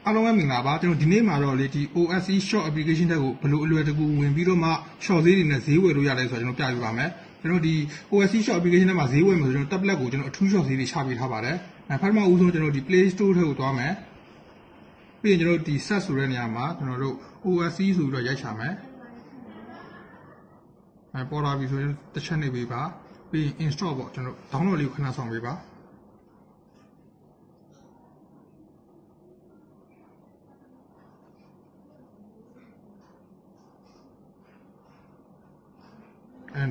အားလုံးပဲမင်္ဂလာပါကျွန်တော်ဒီနေ့မှာတော့လေဒီ OSE short application တက်ကိုဘယ်လိုအလွယ်တကူဝင်ပြီးတော့မှ short ဈေးတွေနဲ့ဈေးဝယ်လို့ရတယ်ဆိုတော့ကျွန်တော်ပြပြပါမယ်ကျွန်တော်ဒီ OSE short application ထဲမှာဈေးဝယ်မှာဆိုကျွန်တော် tablet ကိုကျွန်တော်အထူး short ဈေးတွေချပေးထားပါတယ်ပထမဦးဆုံးကျွန်တော်ဒီ Play Store ထဲကိုသွားမယ်ပြီးရင်ကျွန်တော်ဒီ search ဆိုတဲ့နေရာမှာကျွန်တော်တို့ OSE ဆိုပြီးတော့ရိုက်ချမယ်ပေါ်လာပြီဆိုရင်တစ်ချက်နေပေးပါပြီးရင် install ပေါ့ကျွန်တော် download လေးကိုခဏဆောင်ပေးပါ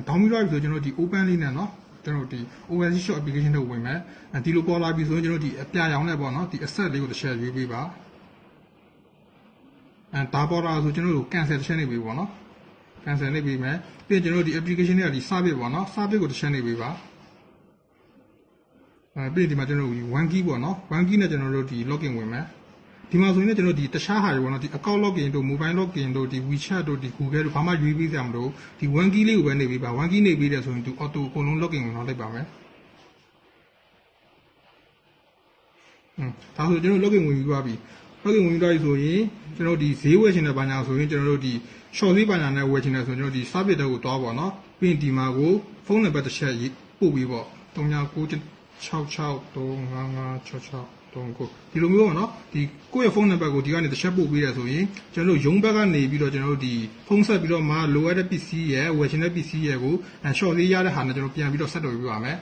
တောင်းပြီးတော့ဆိုကျွန်တော်ဒီ open လေးနဲ့เนาะကျွန်တော်ဒီ OSE short application တွေဝင်မယ်ဒီလိုပေါ်လာပြီဆိုရင်ကျွန်တော်ဒီအပြရောင်နဲ့ပေါ့เนาะဒီ asset လေးကိုတစ်ချက်ရွေးပေးပါဒါပေါ်လာဆိုကျွန်တော်တို့ cancel တစ်ချက်နေပေးပေါ့เนาะ cancel နေပေးမယ်ပြီးရင်ကျွန်တော်ဒီ application တွေကဒီ service ပေါ့เนาะ service ကိုတစ်ချက်နေပေးပါပြီးရင်ဒီမှာကျွန်တော်တို့ one key ပေါ့เนาะ one key နဲ့ကျွန်တော်တို့ဒီ login ဝင်မယ်ဒီမှာဆိုရင်ကျွန်တော်ဒီတခြားဟာတွေပေါ့နော်ဒီ account login တို့ mobile login တို့ဒီ WeChat တို့ဒီ Google တို့ဘာမှရွေးပေးစရာမလိုဒီ one key လေးကိုပဲနေပေးပါ one key နေပေးတယ်ဆိုရင်သူ auto အကုန်လုံး login ဝင်တော့လိုက်ပါမယ်ဒါဆိုကျွန်တော် login ဝင်ပြီးသွားပြီ login ဝင်ပြီးသွားပြီဆိုရင်ကျွန်တော်ဒီဈေးဝယ်ချင်တဲ့ဘာညာဆိုရင်ကျွန်တော်တို့ဒီ short ဈေးဘာညာနဲ့ဝယ်ချင်တယ်ဆိုရင်ကျွန်တော်ဒီ service တွေကိုတွားပါနော်ပြီးရင်ဒီမှာကိုဖုန်းနံပါတ်တစ်ချက်ပို့ပြီးပေါ့3996635566ဒီလိုမျိုးပေါ့နော်ဒီကိုယ့်ရဲ့ဖုန်းနံပါတ်ကိုဒီကနေတစ်ချက်ပို့ပေးရဆိုရင်ကျွန်တော်တို့ရုံးဘက်ကနေပြီးတော့ကျွန်တော်တို့ဒီဖုန်းဆက်ပြီးတော့မှလိုအပ်တဲ့ပစ္စည်းရဲ့ဝယ်ချင်တဲ့ပစ္စည်းရဲ့ကို short လေးရတဲ့ဟာနဲ့ကျွန်တော်ပြန်ပြီးတော့ဆက်တော်ပြပါမယ်